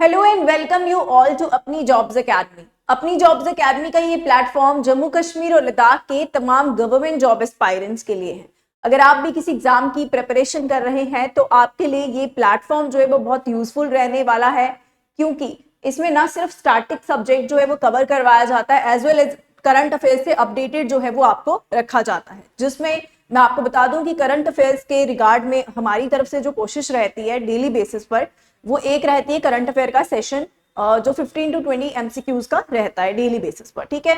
Hello and welcome you all to Apni jobs academy. Apni jobs academy का ये platform Jammu Kashmir और लद्दाख के तमाम गवर्नमेंट जॉब एस्पायरेंट्स के लिए है। अगर आप भी किसी एग्जाम की प्रिपरेशन कर रहे हैं तो आपके लिए ये प्लेटफॉर्म जो है वो बहुत यूजफुल रहने वाला है, क्योंकि इसमें ना सिर्फ स्टैटिक सब्जेक्ट जो है वो कवर करवाया जाता है, as well as current affairs से अपडेटेड जो है वो आपको रखा जाता है। जिसमें मैं आपको बता दूं कि करंट अफेयर्स के रिगार्ड में हमारी तरफ से जो कोशिश रहती है डेली बेसिस पर, वो एक रहती है करंट अफेयर का सेशन जो 15 to 20 एमसीक्यूज का रहता है डेली बेसिस पर, ठीक है।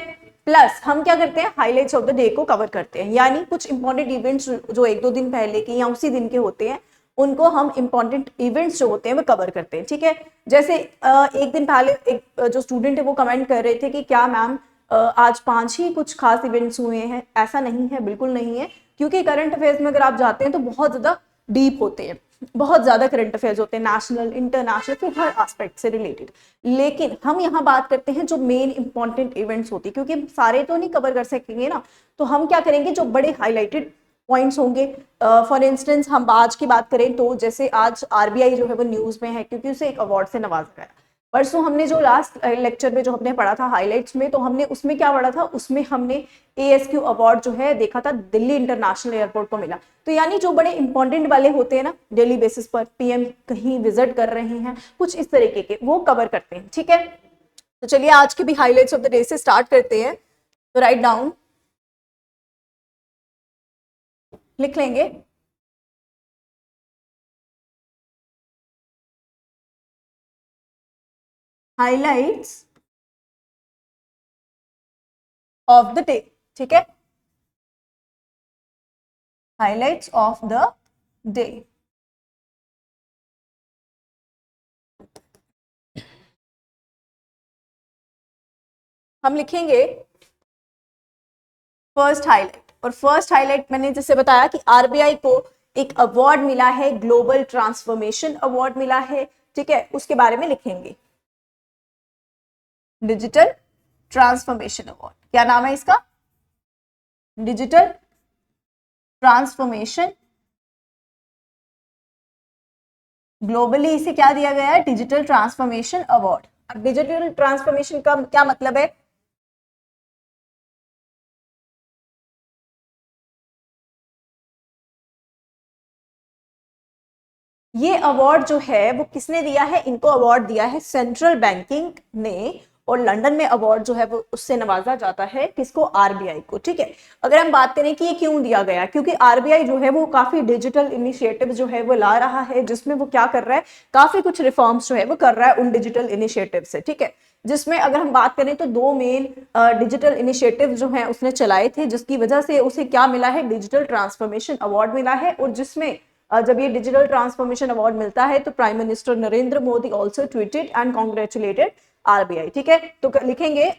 प्लस हम क्या करते हैं, हाईलाइट्स ऑफ द डे को कवर करते हैं, यानी कुछ इंपॉर्टेंट इवेंट्स जो एक दो दिन पहले के या उसी दिन के होते हैं उनको हम इंपॉर्टेंट इवेंट्स जो होते हैं वो कवर करते हैं, ठीक है। जैसे एक दिन पहले एक जो स्टूडेंट है वो कमेंट कर रहे थे कि क्या मैम आज 5 ही कुछ खास इवेंट्स हुए हैं। ऐसा नहीं है, बिल्कुल नहीं है, क्योंकि करंट अफेयर्स में अगर आप जाते हैं तो बहुत ज्यादा डीप होते हैं, बहुत ज्यादा करंट अफेयर्स होते हैं, नेशनल इंटरनेशनल, फिर हर एस्पेक्ट से रिलेटेड। लेकिन हम यहाँ बात करते हैं जो मेन इंपॉर्टेंट इवेंट्स होती है, क्योंकि सारे तो नहीं कवर कर सकेंगे ना, तो हम क्या करेंगे, जो बड़े हाईलाइटेड पॉइंट्स होंगे। फॉर इंस्टेंस हम आज की बात करें तो जैसे आज आरबीआई जो है वो न्यूज में है, क्योंकि उसे एक अवार्ड से नवाजा गया। परसों हमने जो लास्ट लेक्चर में जो हमने पढ़ा था हाइलाइट्स में, तो हमने उसमें क्या पढ़ा था, उसमें हमने एएसक्यू अवार्ड जो है देखा था, दिल्ली इंटरनेशनल एयरपोर्ट को मिला। तो यानी जो बड़े इंपॉर्टेंट वाले होते हैं ना, डेली बेसिस पर पीएम कहीं विजिट कर रहे हैं, कुछ इस तरीके के वो कवर करते हैं, ठीक है। तो चलिए आज के भी हाइलाइट्स ऑफ द डे से स्टार्ट करते हैं। तो राइट डाउन लिख लेंगे। हाइलाइट्स ऑफ द डे, ठीक है, हाइलाइट्स ऑफ द डे। हम लिखेंगे फर्स्ट हाईलाइट, और फर्स्ट हाईलाइट मैंने जैसे बताया कि आरबीआई को एक अवार्ड मिला है, ग्लोबल ट्रांसफॉर्मेशन अवार्ड मिला है, ठीक है, उसके बारे में लिखेंगे। डिजिटल ट्रांसफॉर्मेशन अवार्ड, क्या नाम है इसका, डिजिटल ट्रांसफॉर्मेशन, ग्लोबली इसे क्या दिया गया है, डिजिटल ट्रांसफॉर्मेशन अवार्ड। अब डिजिटल ट्रांसफॉर्मेशन का क्या मतलब है, ये अवार्ड जो है वो किसने दिया है, इनको अवार्ड दिया है सेंट्रल बैंकिंग ने, और लंदन में अवार्ड जो है वो उससे नवाजा जाता है, किसको, आरबीआई को, ठीक है। अगर हम बात करें कि ये क्यों दिया गया, क्योंकि आरबीआई जो है वो काफी डिजिटल इनिशिएटिव जो है वो ला रहा है, जिसमें वो क्या कर रहा है, काफी कुछ रिफॉर्म्स जो है वो कर रहा है उन डिजिटल इनिशिएटिव से, ठीक है। जिसमें अगर हम बात करें तो दो मेन डिजिटल इनिशिएटिव जो हैं उसने चलाए थे, जिसकी वजह से उसे क्या मिला है, डिजिटल ट्रांसफॉर्मेशन अवार्ड मिला है। और जिसमें जब ये डिजिटल ट्रांसफॉर्मेशन अवार्ड मिलता है तो prime minister Narendra Modi also tweeted and congratulated RBI, ठीक है। तो लिखेंगे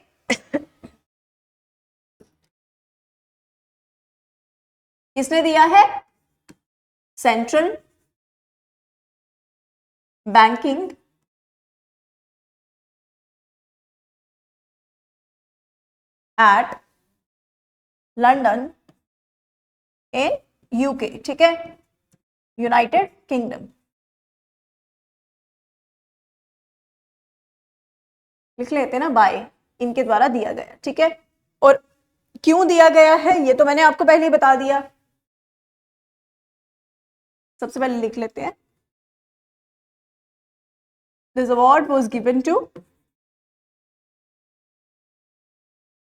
किसने दिया है, central banking at London in UK, ठीक है, यूनाइटेड किंगडम, लिख लेते ना, बाय, इनके द्वारा दिया गया, ठीक है। और क्यों दिया गया है ये तो मैंने आपको पहले ही बता दिया, सबसे पहले लिख लेते हैं, this award was given to,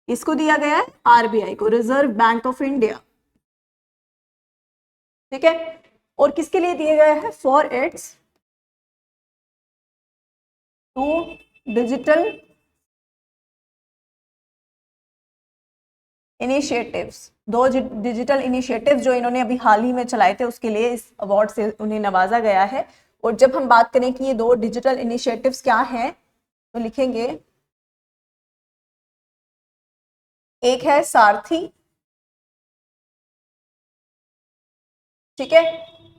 इसको दिया गया है आरबीआई को, रिजर्व बैंक ऑफ इंडिया, ठीक है। और किसके लिए दिया गया है, for its two digital initiatives, दो डिजिटल इनिशिएटिव जो इन्होंने अभी हाल ही में चलाए थे, उसके लिए इस अवार्ड से उन्हें नवाजा गया है। और जब हम बात करें कि ये दो डिजिटल इनिशिएटिव्स क्या हैं, तो लिखेंगे एक है सारथी, ठीक है,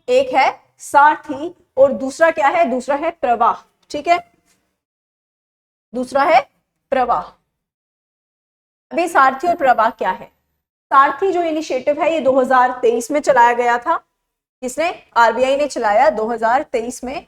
एक है सारथी, और दूसरा क्या है, दूसरा है प्रवाह, ठीक है, दूसरा है प्रवाह। अभी सारथी और प्रवाह क्या है, सारथी जो इनिशिएटिव है ये 2023 में चलाया गया था, किसने, आरबीआई ने चलाया 2023 में।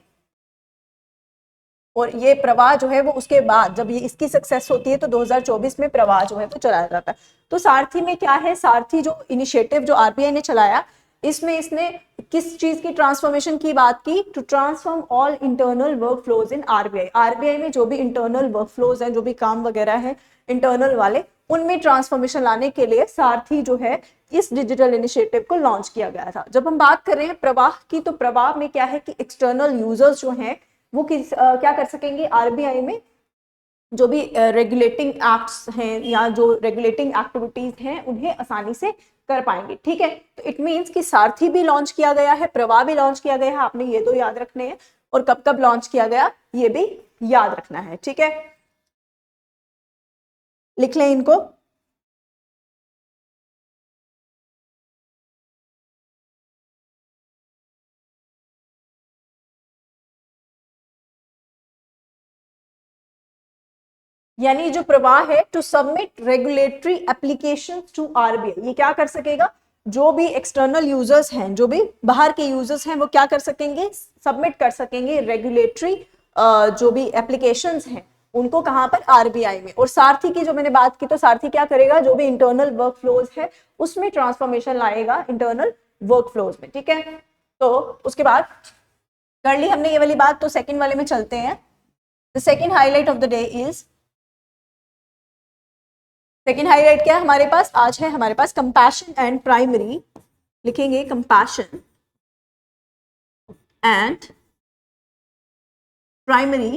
और ये प्रवाह जो है वो उसके बाद जब ये इसकी सक्सेस होती है तो 2024 में प्रवाह जो है वो चलाया जाता है। तो सारथी में क्या है, सारथी जो इनिशिएटिव जो आरबीआई ने चलाया, इसमें इसने किस चीज की ट्रांसफॉर्मेशन की बात की, to transform all internal work flows in RBI. RBI में जो भी इंटरनल वर्क फ्लोज हैं, जो भी काम वगैरह है इंटरनल वाले, उनमें ट्रांसफॉर्मेशन लाने के लिए सारथी जो है इस डिजिटल इनिशिएटिव को लॉन्च किया गया था। जब हम बात कर रहे हैं प्रवाह की, तो प्रवाह में क्या है कि एक्सटर्नल यूजर्स जो हैं वो क्या कर सकेंगे, आरबीआई में जो भी रेगुलेटिंग एक्ट्स हैं या जो रेगुलेटिंग एक्टिविटीज हैं उन्हें आसानी से कर पाएंगे। ठीक है, तो इट मींस कि सारथी भी लॉन्च किया गया है, प्रवाह भी लॉन्च किया गया है, आपने ये दो याद रखने हैं, और कब कब लॉन्च किया गया ये भी याद रखना है। ठीक है, लिख लें इनको। यानी जो प्रवाह है, to submit regulatory application to RBI, ये क्या कर सकेगा, जो भी एक्सटर्नल यूजर्स हैं, जो भी बाहर के यूजर्स हैं, वो क्या कर सकेंगे, सबमिट कर सकेंगे रेगुलेटरी जो भी एप्लीकेशंस हैं उनको, कहां पर, आरबीआई में। और सारथी की जो मैंने बात की, तो सारथी क्या करेगा, जो भी इंटरनल वर्क फ्लोज है उसमें ट्रांसफॉर्मेशन लाएगा इंटरनल वर्क फ्लोज में। ठीक है, तो उसके बाद कर ली हमने ये वाली बात, तो सेकंड वाले में चलते हैं। The second highlight of the day is, second highlight क्या है हमारे पास आज, है हमारे पास कंपैशन एंड प्राइमरी, लिखेंगे compassion and primary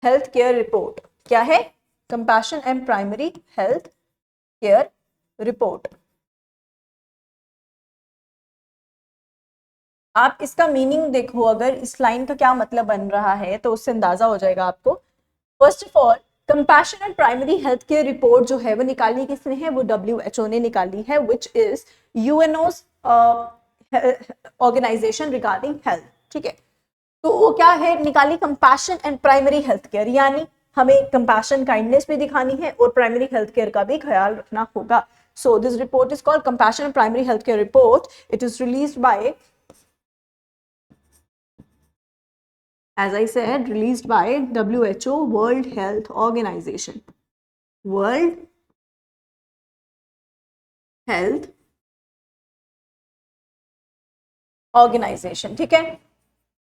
health care report. क्या है, compassion and primary health care report. आप इसका मीनिंग देखो, अगर इस लाइन का क्या मतलब बन रहा है तो उससे अंदाजा हो जाएगा आपको। First of all, compassion and primary health care report जो है वो निकाली किसने है, वो WHO ने निकाली है, which is UNO's organisation regarding health. ठीक है, तो वो क्या है, निकाली compassion and primary health care, यानी हमें कंपैशन काइंडनेस भी दिखानी है और प्राइमरी हेल्थ केयर का भी ख्याल रखना होगा। So this report is called compassion and primary health care report. It is released by, as I said, released by WHO, World Health Organization. World Health Organization, ठीक है।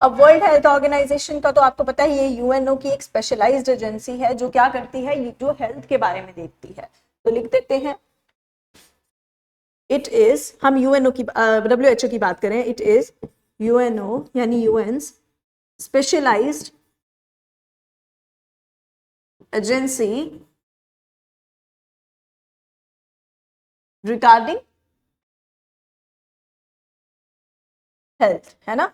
अब वर्ल्ड हेल्थ ऑर्गेनाइजेशन का तो आपको पता है, ये यूएनओ की एक स्पेशलाइज्ड एजेंसी है जो क्या करती है, ये जो हेल्थ के बारे में देखती है। तो लिख देते हैं, इट इज, हम यूएनओ की WHO की बात करें, इट इज यूएनओ यानी यूएन्स स्पेशलाइज्ड एजेंसी रिगार्डिंग हेल्थ, है ना।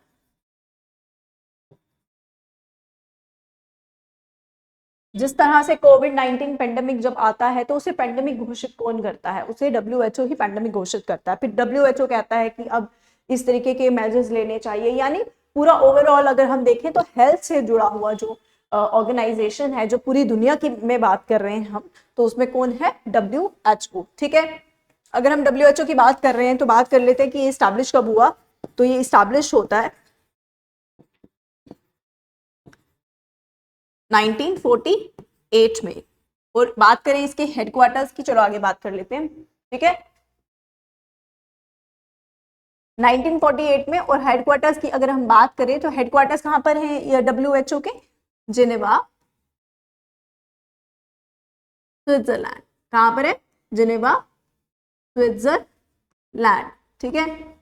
जिस तरह से कोविड-19 पेंडेमिक जब आता है तो उसे पेंडेमिक घोषित कौन करता है, उसे WHO ही पेंडेमिक घोषित करता है। फिर WHO कहता है कि अब इस तरीके के मेजर्स लेने चाहिए। यानी पूरा ओवरऑल अगर हम देखें तो हेल्थ से जुड़ा हुआ जो ऑर्गेनाइजेशन है, जो पूरी दुनिया की में बात कर रहे हैं हम, तो उसमें कौन है, WHO। ठीक है, अगर हम WHO की बात कर रहे हैं तो बात कर लेते हैं कि ये स्टैब्लिश कब हुआ। तो ये स्टैब्लिश होता है 1948 में। और बात करें इसके हेडक्वार्टर्स की, चलो आगे बात कर लेते हैं। ठीक है, 1948 में। और हेडक्वार्टर्स की अगर हम बात करें तो हेडक्वार्टर्स कहां पर है WHO के, जिनेवा स्विट्जरलैंड। कहां पर है, जिनेवा स्विट्जरलैंड। ठीक है,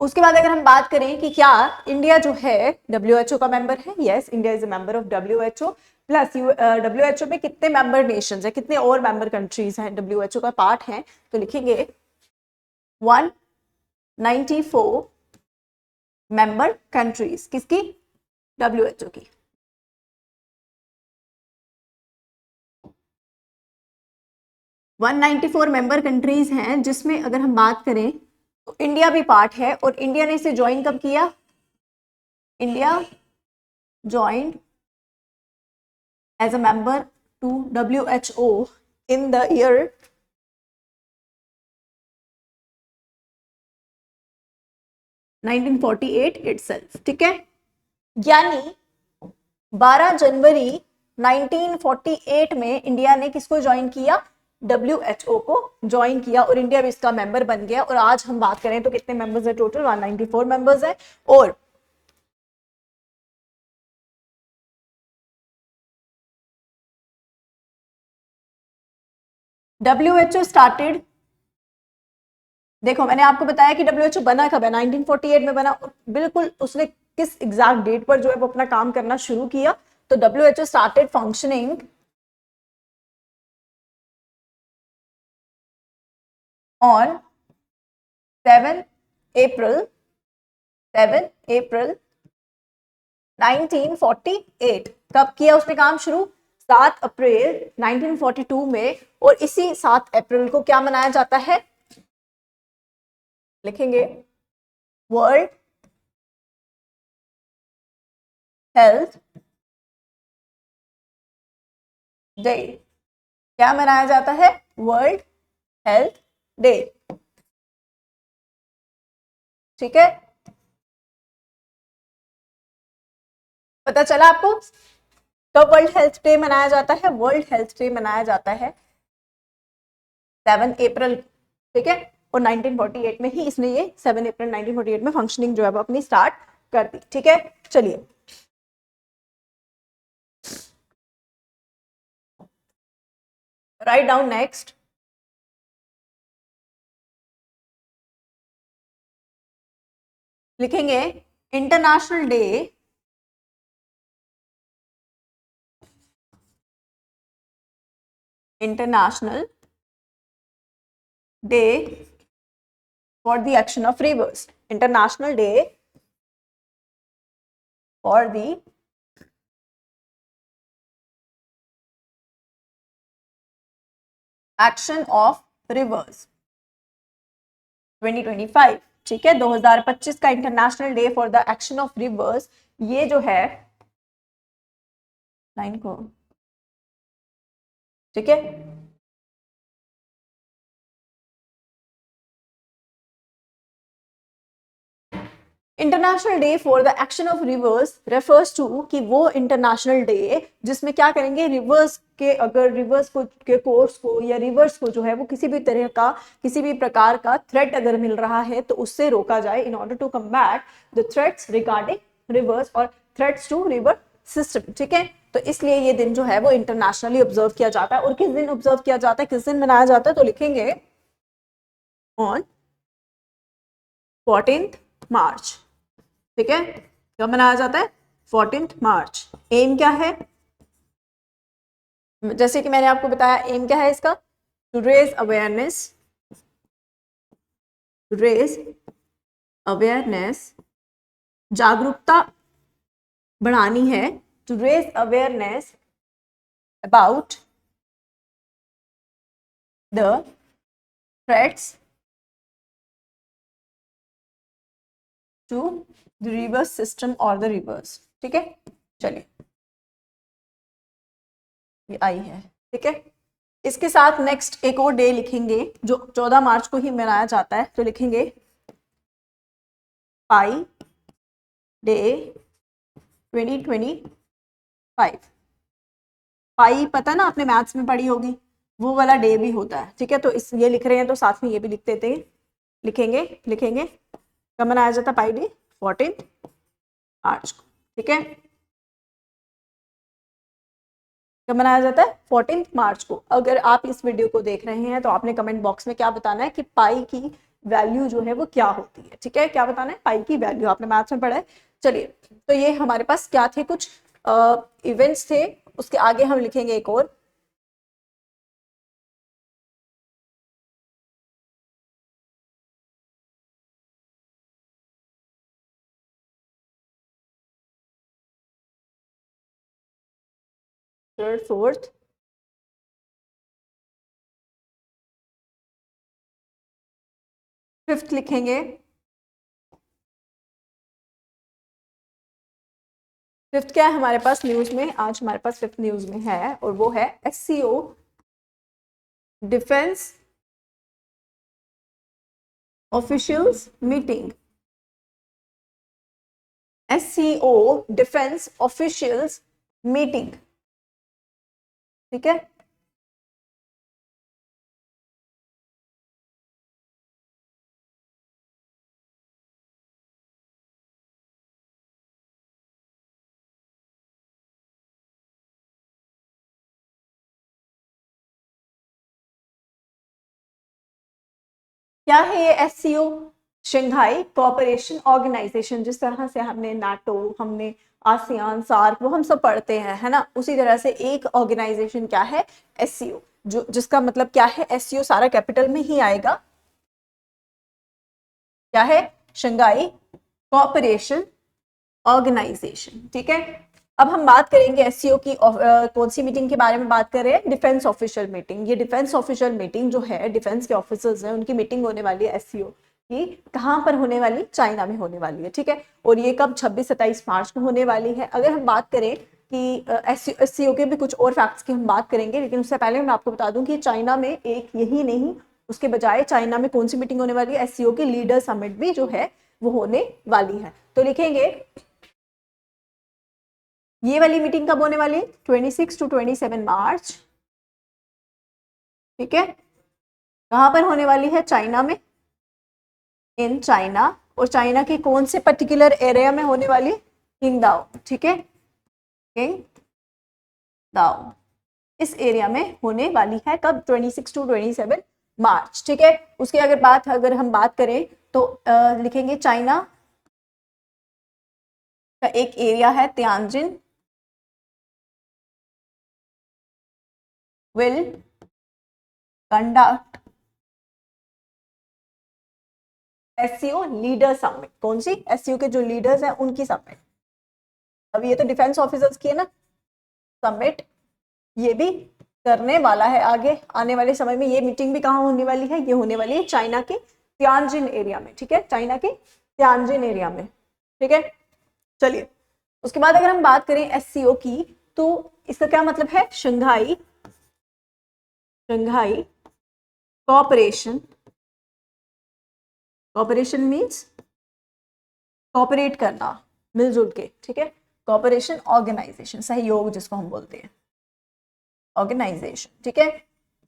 उसके बाद अगर हम बात करें कि क्या इंडिया जो है WHO का मेंबर है, yes, India is a member of WHO। Plus WHO में कितने मेंबर नेशंस है, कितने और मेंबर कंट्रीज हैं WHO का पार्ट है, तो लिखेंगे 194 मेंबर कंट्रीज, किसकी, WHO की। वन 194 मेंबर कंट्रीज हैं, जिसमें अगर हम बात करें तो इंडिया भी पार्ट है। और इंडिया ने इसे ज्वाइन कब किया, India joined as a member to WHO in the year 1948 itself, ठीक है। यानी 12 जनवरी 1948 में इंडिया ने किसको ज्वाइन किया, WHO को ज्वाइन किया, और इंडिया भी इसका मेंबर बन गया। और आज हम बात करें तो कितने मेंबर्स है टोटल, 194 मेंबर्स है। और WHO स्टार्टेड, देखो मैंने आपको बताया कि WHO बना कब है, 1948 में बना। बिल्कुल उसने किस एग्जैक्ट डेट पर जो है वो अपना काम करना शुरू किया, तो WHO स्टार्टेड फंक्शनिंग ऑन 7 अप्रैल 1948। कब किया उसने काम शुरू, 7 अप्रैल 1942 में। और इसी 7 अप्रैल को क्या मनाया जाता है, लिखेंगे वर्ल्ड हेल्थ डे। क्या मनाया जाता है, वर्ल्ड हेल्थ डे, ठीक है। पता चला आपको कब वर्ल्ड हेल्थ डे मनाया जाता है, वर्ल्ड हेल्थ डे मनाया जाता है 7 अप्रैल, ठीक है। और 1948 में ही इसने ये 7 अप्रैल 1948 में फंक्शनिंग जो है वो अपनी स्टार्ट कर दी, ठीक है। चलिए राइट डाउन नेक्स्ट, लिखेंगे international day international day for the action of rivers, international day for the action of rivers 2025, ठीक है। 2025 का international day for the action of rivers, ये जो है लाइन को, ठीक है। International day for the action of rivers refers to कि वो इंटरनेशनल डे जिसमें क्या करेंगे, रिवर्स के, अगर रिवर्स को के कोर्स को या रिवर्स को जो है वो किसी भी तरह का, किसी भी प्रकार का थ्रेट अगर मिल रहा है तो उससे रोका जाए, in order to combat the threats regarding rivers और थ्रेट्स टू रिवर सिस्टम, ठीक है। तो इसलिए ये दिन जो है वो इंटरनेशनली ऑब्जर्व किया जाता है। और किस दिन ऑब्जर्व किया जाता है, किस दिन मनाया जाता है, तो लिखेंगे ऑन 14 मार्च, ठीक है। कब मनाया जाता है, 14 मार्च। एम क्या है, जैसे कि मैंने आपको बताया एम क्या है इसका, to raise awareness, raise awareness, जागरूकता बढ़ानी है, to raise awareness about the threats to the rivers system और द रिवर्स, ठीक है। चलिए ये आई है, ठीक है। इसके साथ नेक्स्ट एक और डे लिखेंगे जो 14 मार्च को ही मनाया जाता है, तो लिखेंगे पाई डे 2025। पाई पता ना, आपने मैथ्स में पढ़ी होगी, वो वाला डे भी होता है, ठीक है। तो इस ये लिख रहे हैं तो साथ में ये भी लिख देते हैं, लिखेंगे कब मनाया जाता है पाई डे, 14 मार्च को, ठीक है। कब मनाया जाता है, 14 मार्च को। अगर आप इस वीडियो को देख रहे हैं तो आपने कमेंट बॉक्स में क्या बताना है कि पाई की वैल्यू जो है वो क्या होती है, ठीक है। क्या बताना है, पाई की वैल्यू, आपने मैथ्स में पढ़ा है। चलिए तो ये हमारे पास क्या थे, कुछ इवेंट्स थे। उसके आगे हम लिखेंगे एक और, थर्ड फोर्थ फिफ्थ लिखेंगे। फिफ्थ क्या है हमारे पास न्यूज में, आज हमारे पास फिफ्थ न्यूज में है, और वो है SCO defence officials meeting, SCO defence officials meeting, ठीक है। क्या है ये SCO? Shanghai cooperation organisation. जिस तरह से हमने नाटो, हमने आसियान, सार्क, वो हम सब पढ़ते हैं, है ना, उसी तरह से एक ऑर्गेनाइजेशन क्या है, SCO, जो जिसका मतलब क्या है, SCO सारा कैपिटल में ही आएगा। क्या है? शंघाई कोऑपरेशन ऑर्गेनाइजेशन, ठीक है। अब हम बात करेंगे एससीओ की कौन सी मीटिंग के बारे में बात कर रहे हैं, डिफेंस ऑफिशियल मीटिंग। ये डिफेंस ऑफिशियल मीटिंग जो है, डिफेंस के ऑफिसर्स हैं उनकी मीटिंग होने वाली है एससीओ की, कहाँ पर होने वाली, चाइना में होने वाली है, ठीक है। और ये कब, 26-27 मार्च को होने वाली है। अगर हम बात करें कि एससीओ के भी कुछ और फैक्ट्स की हम बात करेंगे, लेकिन उससे पहले मैं आपको बता दूं कि चाइना में एक यही नहीं, उसके बजाय चाइना में कौन सी मीटिंग होने वाली है, एससीओ की लीडर समिट भी जो है वो होने वाली है। तो लिखेंगे ये वाली मीटिंग कब होने वाली है, 26 to 27 मार्च, ठीक है। कहां पर होने वाली है, चाइना में, इन चाइना। और चाइना के कौन से पर्टिकुलर एरिया में होने वाली, किंगदाओ, ठीक है, किंगदाओ, इस एरिया में होने वाली है। कब, 26 to 27 मार्च, ठीक है। उसके अगर हम बात करें तो लिखेंगे चाइना का एक एरिया है Tianjin will conduct SCO leader summit. कौन सी, एससीओ के जो लीडर्स हैं उनकी समिट। अब ये तो डिफेंस ऑफिसर्स की है ना समिट, ये भी करने वाला है आगे आने वाले समय में। ये मीटिंग भी कहाँ होने वाली है, ये होने वाली है चाइना के तियानजिन एरिया में, ठीक है, चाइना के तियानजिन एरिया में, ठीक है। चलिए, उसके बाद अगर हम बात करें एससीओ की, तो इसका क्या मतलब है, Shanghai cooperation, cooperation means cooperate करना, मिलजुल के, ठीक है। कोऑपरेशन ऑर्गेनाइजेशन, सहयोग जिसको हम बोलते हैं, ऑर्गेनाइजेशन, ठीक है।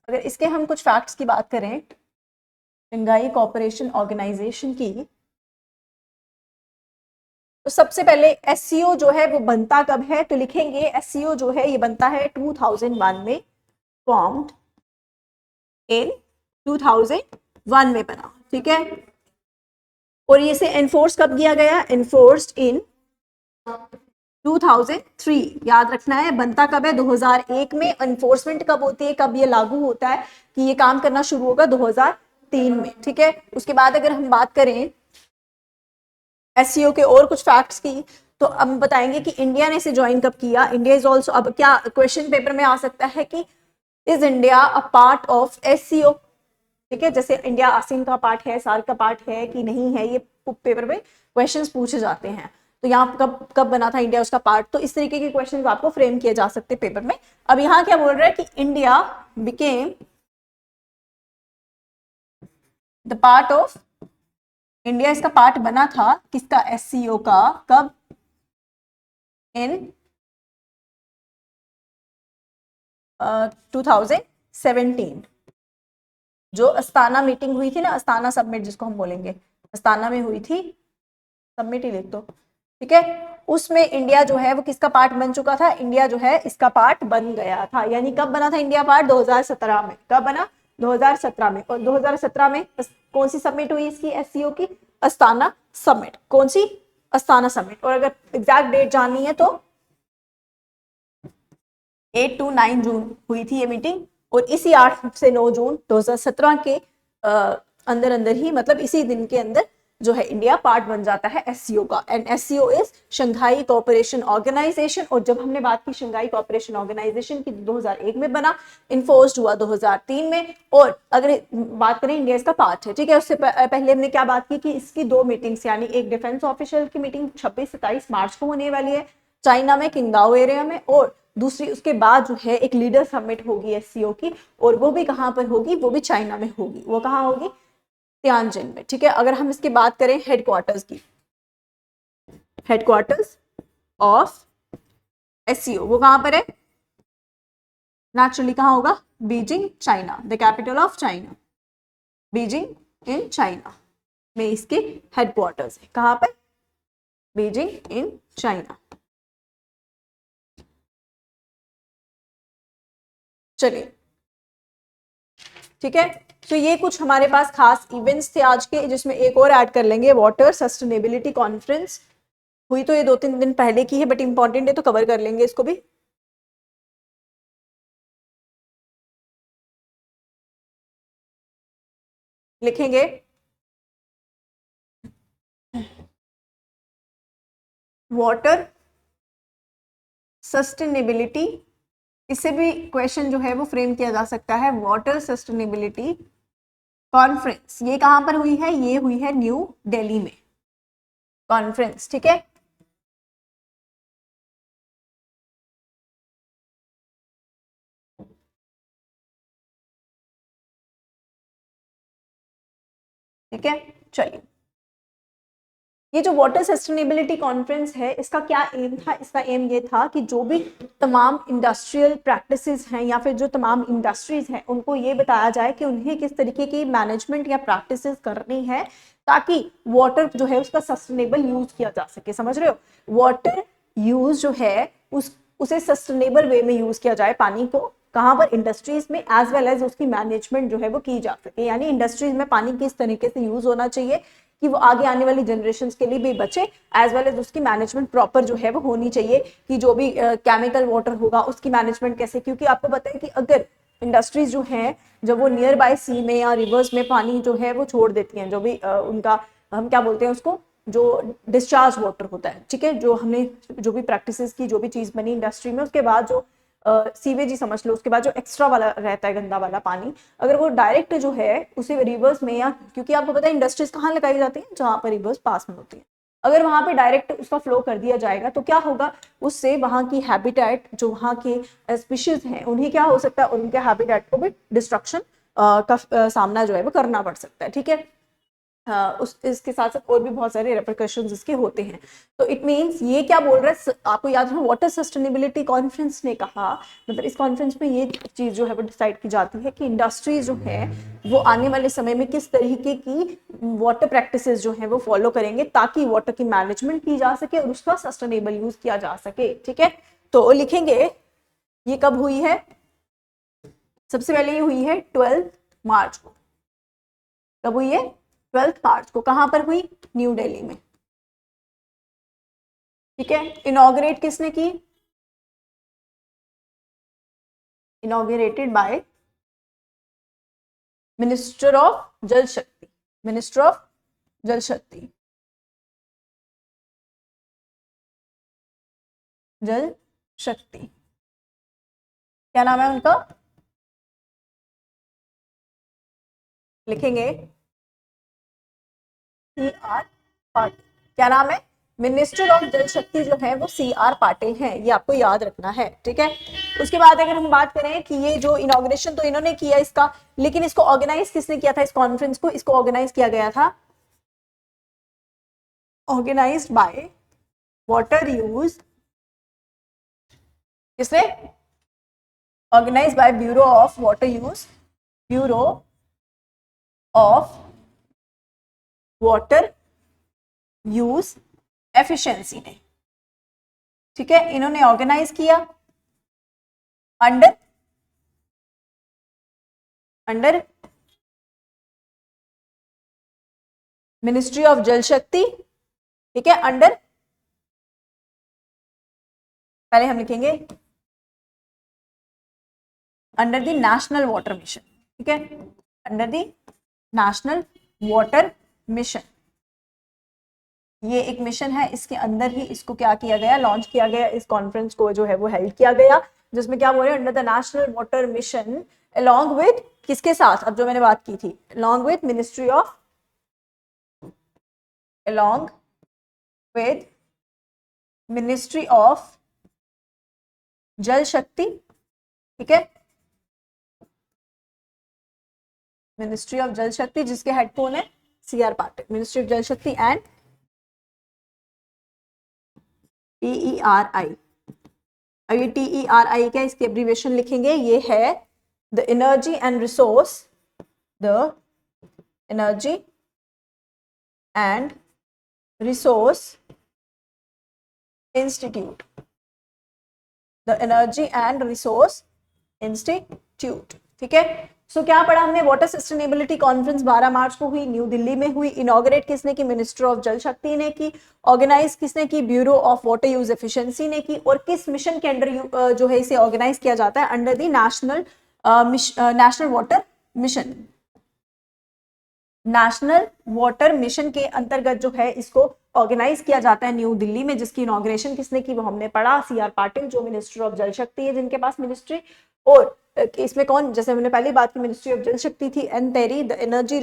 अगर इसके हम कुछ फैक्ट्स की बात करें शंघाई कोऑपरेशन ऑर्गेनाइजेशन की, तो सबसे पहले एससीओ जो है वो बनता कब है, तो लिखेंगे एससीओ जो है ये बनता है 2001 में, फॉर्म्ड इन 2001 में बना, ठीक है। और ये से एनफोर्स कब किया गया, एनफोर्स्ड इन 2003, याद रखना है। बनता कब है, 2001 में। एनफोर्समेंट कब होती है, कब ये लागू होता है कि ये काम करना शुरू होगा, 2003 में, ठीक है। उसके बाद अगर हम बात करें एससीओ के और कुछ फैक्ट्स की, तो हम बताएंगे कि इंडिया ने इसे ज्वाइन कब किया। इंडिया इज ऑल्सो, अब क्या क्वेश्चन पेपर में आ सकता है कि is India a part of SCO, ठीक है। जैसे इंडिया आसियान का पार्ट है, सार्क का पार्ट है कि नहीं है, ये पेपर में क्वेश्चंस पूछे जाते हैं। तो यहाँ कब कब बना था इंडिया उसका पार्ट, तो इस तरीके के क्वेश्चंस आपको फ्रेम किए जा सकते पेपर में। अब यहाँ क्या बोल रहा है कि India became the part of, India इसका पार्ट बना था किसका, एससीओ का, कब, इन 2017, जो अस्ताना मीटिंग हुई थी ना, अस्ताना सबमिट जिसको हम बोलेंगे, अस्ताना में हुई थी, सबमिट ही लिख दो, ठीक है। उसमें इंडिया जो है वो किसका पार्ट बन चुका था, इंडिया जो है इसका पार्ट बन गया था। यानी कब बना था इंडिया पार्ट, 2017 में। कब बना, 2017 में। और 2017 में कौन सी सबमिट हुई इसकी, एससीओ की, अस्ताना सबमिट। कौन सी, अस्ताना सबमिट। और अगर एग्जैक्ट डेट जाननी है तो 8 to 9 जून हुई थी ये मीटिंग। और इसी 8 से 9 जून 2017 के अंदर अंदर ही, मतलब इसी दिन के अंदर जो है इंडिया पार्ट बन जाता है एससीओ का। And SCO is Shanghai cooperation organisation. और जब हमने बात की शंघाई कोऑपरेशन ऑर्गेनाइजेशन की, 2001 में बना, इन्फोर्स्ड हुआ 2003 में। और अगर बात करें, इंडिया इसका पार्ट है, ठीक है। उससे पहले हमने क्या बात की कि इसकी 2 मीटिंग्स, यानी एक डिफेंस ऑफिशियल की मीटिंग 26-27 मार्च को होने वाली है चाइना में, किंगदाओ एरिया में। और दूसरी उसके बाद जो है एक लीडर समिट होगी एससीओ की, और वो भी कहाँ पर होगी, वो भी चाइना में होगी। वो कहाँ होगी, तियानजिन में, ठीक है। अगर हम इसकी बात करें हेडक्वार्टर्स की, हेडक्वार्टर्स ऑफ SCO वो कहां पर है? नेचुरली कहां होगा? Beijing, China, the capital of China, Beijing in China में इसके हेडक्वार्टर्स है। कहां पर? Beijing in China. चलिए ठीक है, तो ये कुछ हमारे पास खास इवेंट्स थे आज के, जिसमें एक और ऐड कर लेंगे, वाटर सस्टेनेबिलिटी कॉन्फ्रेंस हुई तो ये 2-3 दिन पहले की है, बट इंपॉर्टेंट है तो कवर कर लेंगे इसको भी। लिखेंगे वाटर सस्टेनेबिलिटी, इससे भी क्वेश्चन जो है वो फ्रेम किया जा सकता है। वाटर सस्टेनेबिलिटी कॉन्फ्रेंस ये कहां पर हुई है? ये हुई है न्यू दिल्ली में कॉन्फ्रेंस, ठीक है। ठीक है, चलिए ये जो वाटर सस्टेनेबिलिटी कॉन्फ्रेंस है इसका क्या एम था? इसका एम ये था कि जो भी तमाम इंडस्ट्रियल प्रैक्टिसेस हैं या फिर जो तमाम इंडस्ट्रीज हैं उनको ये बताया जाए कि उन्हें किस तरीके की मैनेजमेंट या प्रैक्टिसेस करनी है ताकि वाटर जो है उसका सस्टेनेबल यूज किया जा सके। समझ रहे हो? वाटर यूज जो है उसे सस्टेनेबल वे में यूज किया जाए पानी को, कहां पर? इंडस्ट्रीज में, एज वेल एज उसकी मैनेजमेंट जो है वो की जा सके। यानी इंडस्ट्रीज में पानी किस तरीके से यूज होना चाहिए कि वो आगे आने वाली जनरेशन के लिए भी बचे, एज वेल एज उसकी मैनेजमेंट प्रॉपर जो है वो होनी चाहिए कि जो भी केमिकल वाटर होगा उसकी मैनेजमेंट कैसे, क्योंकि आपको पता है कि अगर इंडस्ट्रीज जो हैं जब वो नियर बाय सी में या रिवर्स में पानी जो है वो छोड़ देती हैं, जो भी उनका हम क्या बोलते हैं उसको, जो डिस्चार्ज वाटर होता है, ठीक है, जो हमने जो भी प्रैक्टिसेस की, जो भी चीज बनी इंडस्ट्री में, उसके बाद जो सीवेज ही समझ लो, उसके बाद जो एक्स्ट्रा वाला रहता है गंदा वाला पानी, अगर वो डायरेक्ट जो है उसे रिवर्स में, या क्योंकि आपको पता है इंडस्ट्रीज कहाँ लगाई जाती है? जहां पर रिवर्स पास में होती है, अगर वहां पे डायरेक्ट उसका फ्लो कर दिया जाएगा तो क्या होगा? उससे वहां की हैबिटेट, जो वहां के स्पीशीज हैं उन्हें क्या हो सकता है? उनके हैबिटेट को भी डिस्ट्रक्शन का सामना जो है वो करना पड़ सकता है, ठीक है। उस इसके साथ साथ और भी बहुत सारे रेपरकशंस इसके होते हैं। तो इट मींस ये क्या बोल रहा है आपको याद है? वाटर सस्टेनेबिलिटी कॉन्फ्रेंस ने कहा, मतलब इस कॉन्फ्रेंस में ये चीज जो है वो डिसाइड की जाती है कि इंडस्ट्रीज जो है वो आने वाले समय में किस तरीके की वाटर प्रैक्टिसेस जो है वो फॉलो करेंगे ताकि वाटर की मैनेजमेंट की जा सके और उसका सस्टेनेबल यूज किया जा सके, ठीक है। तो लिखेंगे ये कब हुई है? सबसे पहले ये हुई है 12 मार्च को। कब हुई है? 12 मार्च को। कहां पर हुई? न्यू दिल्ली में, ठीक है। इनॉग्रेट किसने की? इनॉग्रेटेड बाय मिनिस्टर ऑफ जल शक्ति, मिनिस्टर ऑफ जल शक्ति, जल शक्ति, क्या नाम है उनका? लिखेंगे CR पाटिल। क्या नाम है? मिनिस्टर ऑफ जल शक्ति जो है वो CR पाटिल है, ये आपको याद रखना है, ठीक है। उसके बाद अगर हम बात करें कि ये जो इनॉग्रेशन तो इन्होंने किया इसका, लेकिन इसको ऑर्गेनाइज किसने किया था? इस कॉन्फ्रेंस को इसको ऑर्गेनाइज किया गया था, ऑर्गेनाइज्ड बाय वाटर यूज, किसने? Organised by bureau of water use, bureau of water use efficiency ने, ठीक है। इन्होंने ऑर्गेनाइज किया अंडर अंडर मिनिस्ट्री ऑफ जल शक्ति, ठीक है, अंडर, पहले हम लिखेंगे under the national water mission, ठीक है, under the national water mission. ये एक मिशन है, इसके अंदर ही इसको क्या किया गया? लॉन्च किया गया, इस कॉन्फ्रेंस को जो है वो हेल्ड किया गया, जिसमें क्या बोल रहे हैं? Under the national water mission along with किसके साथ? अब जो मैंने बात की थी, along with ministry of, along with ministry of जल शक्ति, ठीक है, मिनिस्ट्री ऑफ जल शक्ति जिसके हेड कौन है? CR पाटिल, मिनिस्ट्री ऑफ जल शक्ति एंड TERI। अब ये TERI क्या, इसकी एब्रीविएशन लिखेंगे, ये है the energy and resource, the energy and resource institute, the energy and resource institute. ठीक है, सो क्या पढ़ा हमने, वाटर सस्टेनेबिलिटी कॉन्फ्रेंस 12 मार्च को हुई, न्यू दिल्ली में हुई। इनॉग्रेट किसने की, मिनिस्टर ऑफ जल शक्ति ने की। ऑर्गेनाइज किसने की, bureau of water use efficiency ने की। और किस मिशन के अंडर जो है इसे ऑर्गेनाइज किया जाता है, under the national water mission. National water mission के अंतर्गत जो है इसको ऑर्गेनाइज किया जाता है न्यू दिल्ली में, जिसकी इनॉग्रेशन किसने की वो हमने पढ़ा, CR पाटिल, जो मिनिस्टर ऑफ जल शक्ति है जिनके पास मिनिस्ट्री। और इसमें कौन, जैसे हमने पहले बात की, मिनिस्ट्री ऑफ जल शक्ति थी, एन तेरी, the energy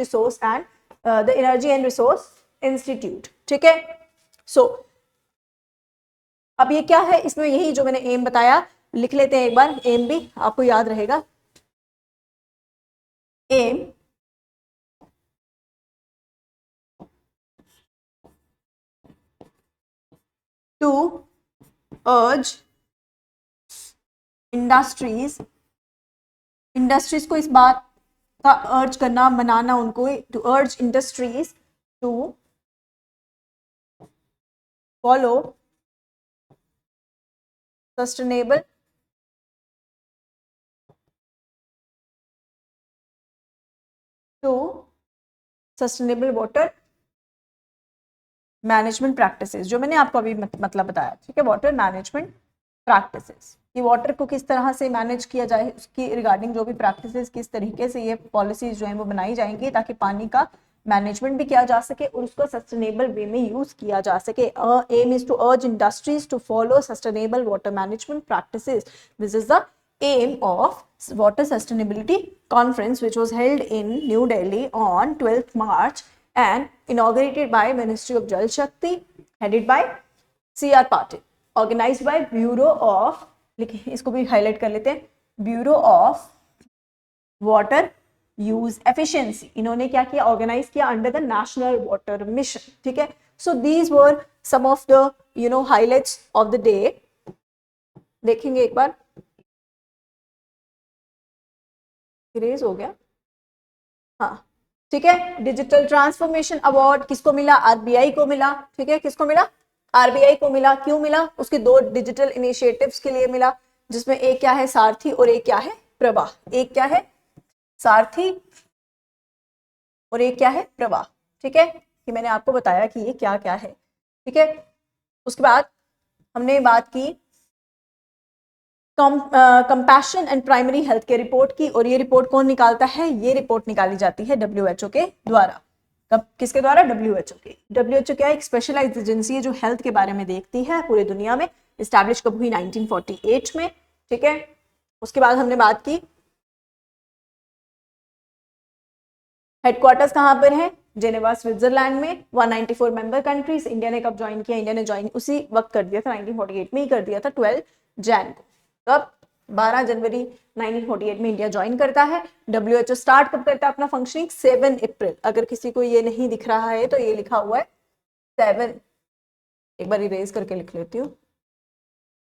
and resource institute. ठीक है, सो अब ये क्या है, इसमें यही जो मैंने एम बताया लिख लेते हैं एक बार, एम भी आपको याद रहेगा। एम to urge इंडस्ट्रीज को इस बात का अर्ज करना, मनाना उनको, to urge industries to follow sustainable water management practices, जो मैंने आपको अभी मतलब बताया। ठीक है, वाटर मैनेजमेंट प्रैक्टिसेस, कि वाटर को किस तरह से मैनेज किया जाए, उसकी रिगार्डिंग जो भी प्रैक्टिसेस, किस तरीके से ये पॉलिसीज जो है वो बनाई जाएंगी ताकि पानी का मैनेजमेंट भी किया जा सके और उसको सस्टेनेबल वे में यूज किया जा सके। Aim is to urge industries to follow sustainable water management practices. This is the aim of water sustainability conference, which was held in New Delhi on 12th March and inaugurated by Ministry of Jal Shakti, headed by CR Patil, organized by Bureau of, इसको भी highlight कर लेते हैं, bureau of water use efficiency. इन्होंने क्या किया, organise किया under the national water mission. ठीक है, so these were some of the highlights of the day. देखेंगे एक बार, इरेज हो गया, हाँ ठीक है। डिजिटल ट्रांसफॉर्मेशन अवार्ड किसको मिला, आरबीआई को मिला। ठीक है, किसको मिला, आरबीआई को मिला। क्यों मिला, उसके 2 डिजिटल इनिशिएटिव्स के लिए मिला, जिसमें एक क्या है सारथी और एक क्या है प्रवाह। एक क्या है सारथी और एक क्या है प्रवाह। ठीक है, कि मैंने आपको बताया कि ये क्या क्या है। ठीक है, उसके बाद हमने बात की compassion and primary health care report की, और ये रिपोर्ट कौन निकालता है, ये रिपोर्ट निकाली जाती है WHO के द्वारा। किसके द्वारा, WHO के। WHO क्या, एक स्पेशलाइज्ड एजेंसी है जो हेल्थ के बारे में देखती है पूरी दुनिया में। इस्टेब्लिश कब हुई, 1948 में। ठीक है, उसके बाद हमने बात की हेडक्वार्टर्स कहाँ पर है, जेनेवा स्विट्जरलैंड में। 194 मेंबर कंट्रीज। इंडिया ने कब ज्वाइन किया, इंडिया ने ज्वाइन उसी वक्त कर दिया था, 1948 में ही कर दिया था, 12 जैन को। कब, 12 जनवरी 1948 में इंडिया ज्वाइन करता है। WHO स्टार्ट कब करता है अपना फंक्शनिंग, 7 अप्रैल। अगर किसी को ये नहीं दिख रहा है तो ये लिखा हुआ है 7, एक बार इरेज करके लिख लेती हूँ,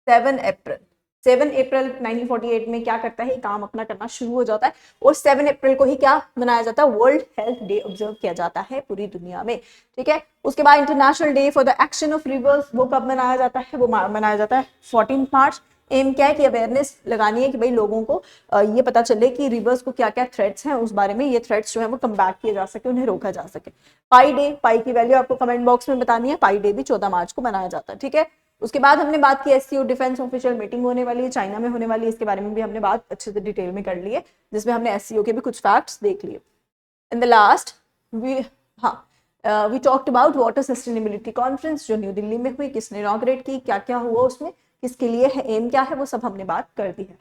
7 अप्रैल। 7 अप्रैल 1948 में क्या करता है, काम अपना करना शुरू हो जाता है। और 7 अप्रैल को ही क्या मनाया जाता है, वर्ल्ड हेल्थ डे ऑब्जर्व किया जाता है पूरी दुनिया में। ठीक है, उसके बाद international day for the action of reverse, वो कब मनाया जाता है, वो मनाया जाता है 14 मार्च। एम क्या है कि अवेयरनेस लगानी है कि भाई लोगों को ये पता चले कि रिवर्स को क्या क्या थ्रेट्स हैं, उस बारे में ये थ्रेट्स जो है वो कम्बैट किए जा सके, उन्हें रोका जा सके। पाई डे, पाई की वैल्यू आपको कमेंट बॉक्स में बतानी है। पाई डे भी 14 मार्च को मनाया जाता है। ठीक है, उसके बाद हमने बात की SCO डिफेंस ऑफिशियल मीटिंग होने वाली है, चाइना में होने वाली है। इसके बारे में भी हमने बात अच्छे से डिटेल में कर ली है, जिसमें हमने SCO के भी कुछ फैक्ट्स देख लिए। In the last we talked about water sustainability conference जो न्यू दिल्ली में हुई, किसने इनॉग्रेट की, क्या क्या हुआ उसमें, किसके लिए है, एम क्या है, वो सब हमने बात कर दी है।